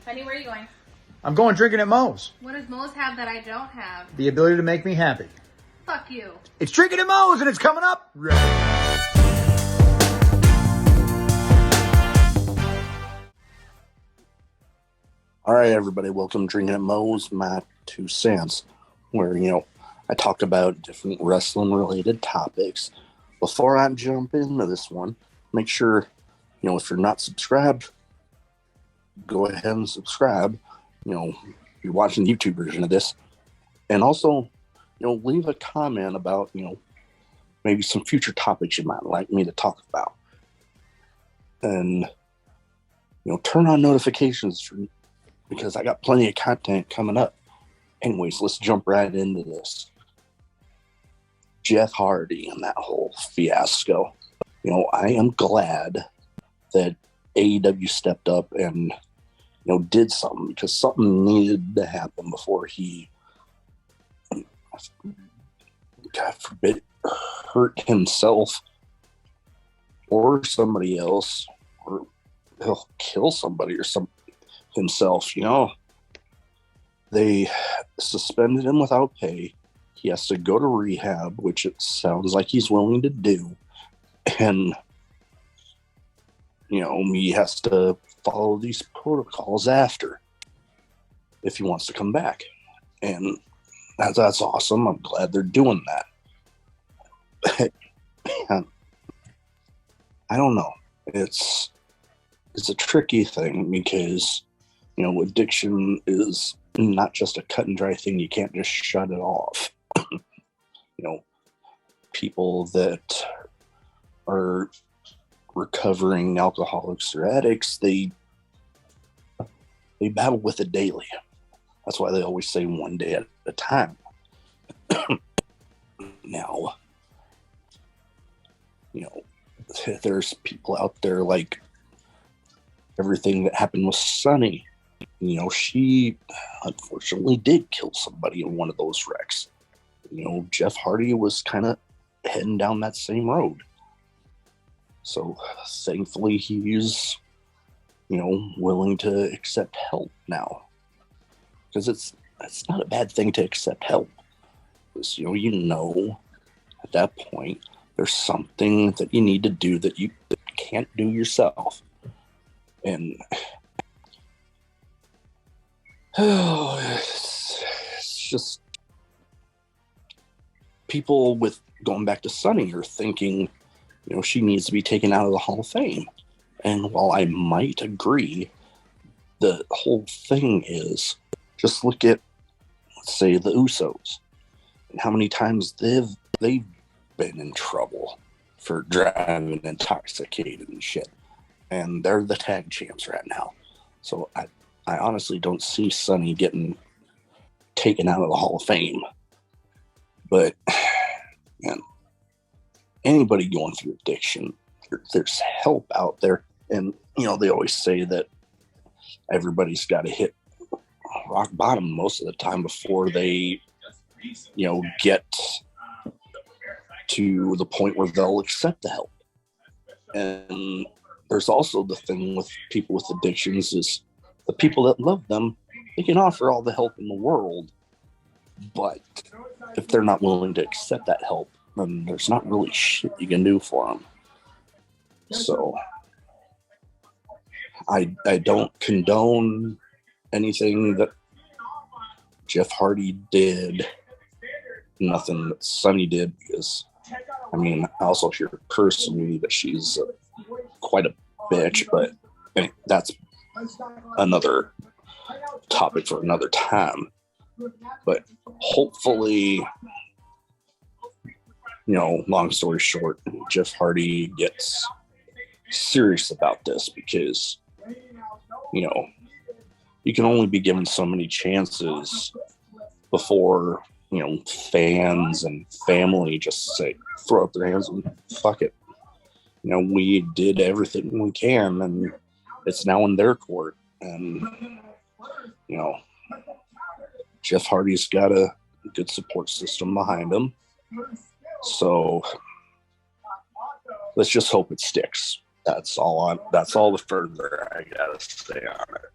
Penny, where are you going? I'm going drinking at Moe's. What does Moe's have that I don't have? The ability to make me happy. Fuck you. It's Drinkin at Moe's and it's coming up. All right, everybody, welcome to Drinkin at Moe's, my 2 cents, where, I talk about different wrestling-related topics. Before I jump into this one, make sure, if you're not subscribed, go ahead and subscribe. You're watching the YouTube version of this. And also, leave a comment about, maybe some future topics you might like me to talk about. And, turn on notifications because I got plenty of content coming up. Anyways, let's jump right into this. Jeff Hardy and that whole fiasco. I am glad that AEW stepped up and, did something, because something needed to happen before he, God forbid, hurt himself or somebody else, or he'll kill somebody or himself. They suspended him without pay. He has to go to rehab, which it sounds like he's willing to do. And, he has to follow these protocols after if he wants to come back. And that's awesome. I'm glad they're doing that. I don't know. It's a tricky thing because, addiction is not just a cut and dry thing. You can't just shut it off. People that are recovering alcoholics or addicts, they battle with it daily. That's why they always say one day at a time. Now, there's people out there like everything that happened with Sunny. She unfortunately did kill somebody in one of those wrecks. Jeff Hardy was kind of heading down that same road. So thankfully he's, willing to accept help now. Because it's not a bad thing to accept help. Because, at that point, there's something that you need to do that you can't do yourself. And it's just people with going back to Sunny are thinking, she needs to be taken out of the Hall of Fame. And while I might agree, the whole thing is just look at, let's say, the Usos and how many times they've been in trouble for driving intoxicated and shit. And they're the tag champs right now. So I honestly don't see Sunny getting taken out of the Hall of Fame. But, man, anybody going through addiction, there's help out there. And, they always say that everybody's got to hit rock bottom most of the time before they, get to the point where they'll accept the help. And there's also the thing with people with addictions is the people that love them, they can offer all the help in the world. But if they're not willing to accept that help, then there's not really shit you can do for them. So I don't condone anything that Jeff Hardy did, nothing that Sunny did, because, I also hear personally that she's quite a bitch, but that's another topic for another time. But hopefully, long story short, Jeff Hardy gets serious about this because, you can only be given so many chances before, fans and family just throw up their hands and fuck it. We did everything we can and it's now in their court. And, Jeff Hardy's got a good support system behind him. So let's just hope it sticks. That's all the further I gotta say on it.